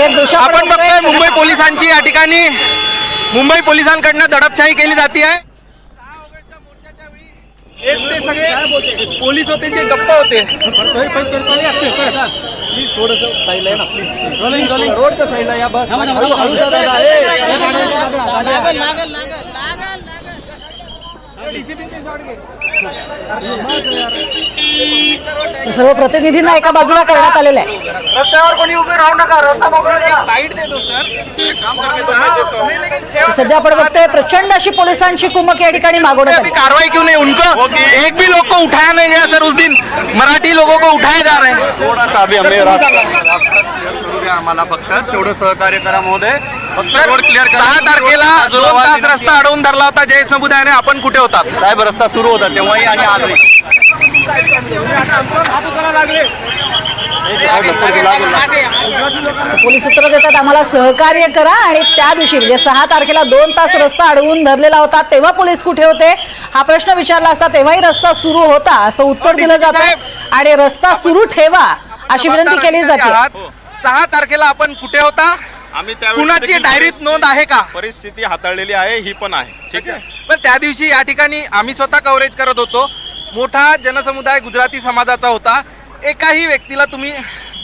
आपण बघतोय मुंबई पोलिसांची या ठिकाणी मुंबई पोलिसांकडनं दडपशाही केली जाते आहे। एक ते सगळे पोलीस होते जे गप्प होते। प्लीज थोडस साईडला ना, प्लीज रोडच्या साईडला या, बस हळू जा दादा। सर्व प्रतिनिधींना एका बाजूला करण्यात आलेलं आहे। रस्त्यावर कोणी उभे राहू नका, रस्ता मोकळा द्या। लाईट दे दो सर, काम करने दो। सध्या आपण बघतोय प्रचंड अशी पोलिसांची कुमक या ठिकाणी मागवण्यात आली। कार्रवाई क्यों नहीं उनको? एक भी लोग को उठाया नहीं गया सर। उस दिन मराठी लोगों को उठाया जा रहे हैं। थोड़ा सा अभी हमें रास्ता आम्हाला फक्त तेवढं सहकार्य करा महोदय। फक्त रोड क्लिअर करा। 6 तारखेला 2 तास रस्ता अडवून धरला होता जय समुदायाने। आपण कुठे होतात साहेब? रस्ता सुरू होता तेव्हाही आणि आजही। पोलीस उत्तर देतात आम्हाला सहकार्य करा, आणि त्या दिवशी म्हणजे 6 तारखेला 2 तास रस्ता अडवून धरलेला होता तेव्हा पोलीस कुठे होते हा प्रश्न विचारला असता तेव्हाही रस्ता सुरू होता असं उत्तर दिलं जातं, आणि रस्ता सुरू ठेवा अशी विनंती केली जाते। 6 तारखेला आपण कुठे होता? आम्ही त्यावेळी कुणाची डायरीत नोंद आहे का? परिस्थिती हाताळलेली आहे, ही पण आहे, ठीक आहे। पण त्या दिवशी या ठिकाणी आम्ही स्वतः कव्हरेज करत होतो। मोठा जनसमुदाय गुजराती समाजाचा होता। एकाही व्यक्तीला तुम्ही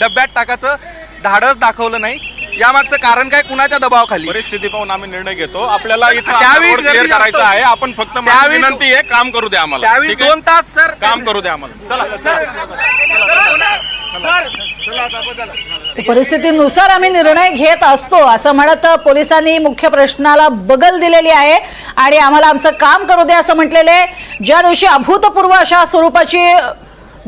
डब्यात टाकायचं धाडस दाखवलं नाही। यामागचं कारण काय? कुणाच्या दबावाखाली? परिस्थिती पाहून आम्ही निर्णय घेतो। आपल्याला इथं त्यावेळी रोड क्लिअर गर्दी करायचं जास्त आहे। आपण फक्त माझी त्यावेळी विनंती आहे, काम करू द्या आम्हाला, त्यावेळी ठीक आहे? 2 तास सर काम करू द्या आम्हाला। ते परिस्थितीनुसार आम्ही निर्णय घेत असतो असं म्हणत पोलिसांनी मुख्य प्रश्नाला बगल दिलेली आहे, आणि आम्हाला आमचं काम करू दे असं म्हटलेले। ज्या दिवशी अभूतपूर्व अशा स्वरूपाची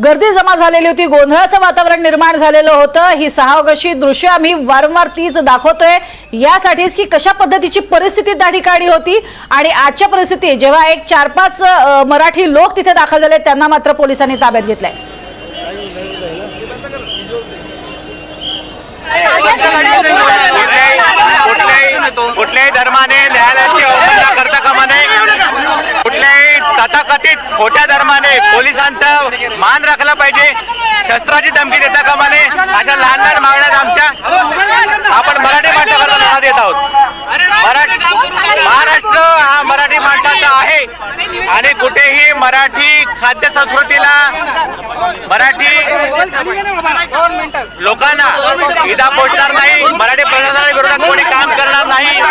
गर्दी जमा झालेली होती, गोंधळाचं वातावरण निर्माण झालेलं होतं, ही 6 ऑगस्टची दृश्य आम्ही वारंवार तीच दाखवतोय यासाठीच की कशा पद्धतीची परिस्थिती त्या ठिकाणी होती। आणि आजच्या परिस्थिती जेव्हा एक 4-5 मराठी लोक तिथे दाखल झाले त्यांना मात्र पोलिसांनी ताब्यात घेतलंय। कुठल्याही धर्माने न्यायालयाची अवहेलना करता कामा नये। कुठल्याही तथाकथित खोट्या धर्माने पोलिसांचा मान राखला पाहिजे। शस्त्राची धमकी देता कामा नये। अशा लहान लहान मागण्या आमच्या आपण मराठी माणसाला लढा देत आहोत। महाराष्ट्र हा मराठी माणसाचा आहे, आणि कुठेही मराठी खाद्य संस्कृतीला मराठी लोकांना इजा पोचणार नाही। मराठी प्रशासनाच्या विरोधात कोणी काम करणार नाही।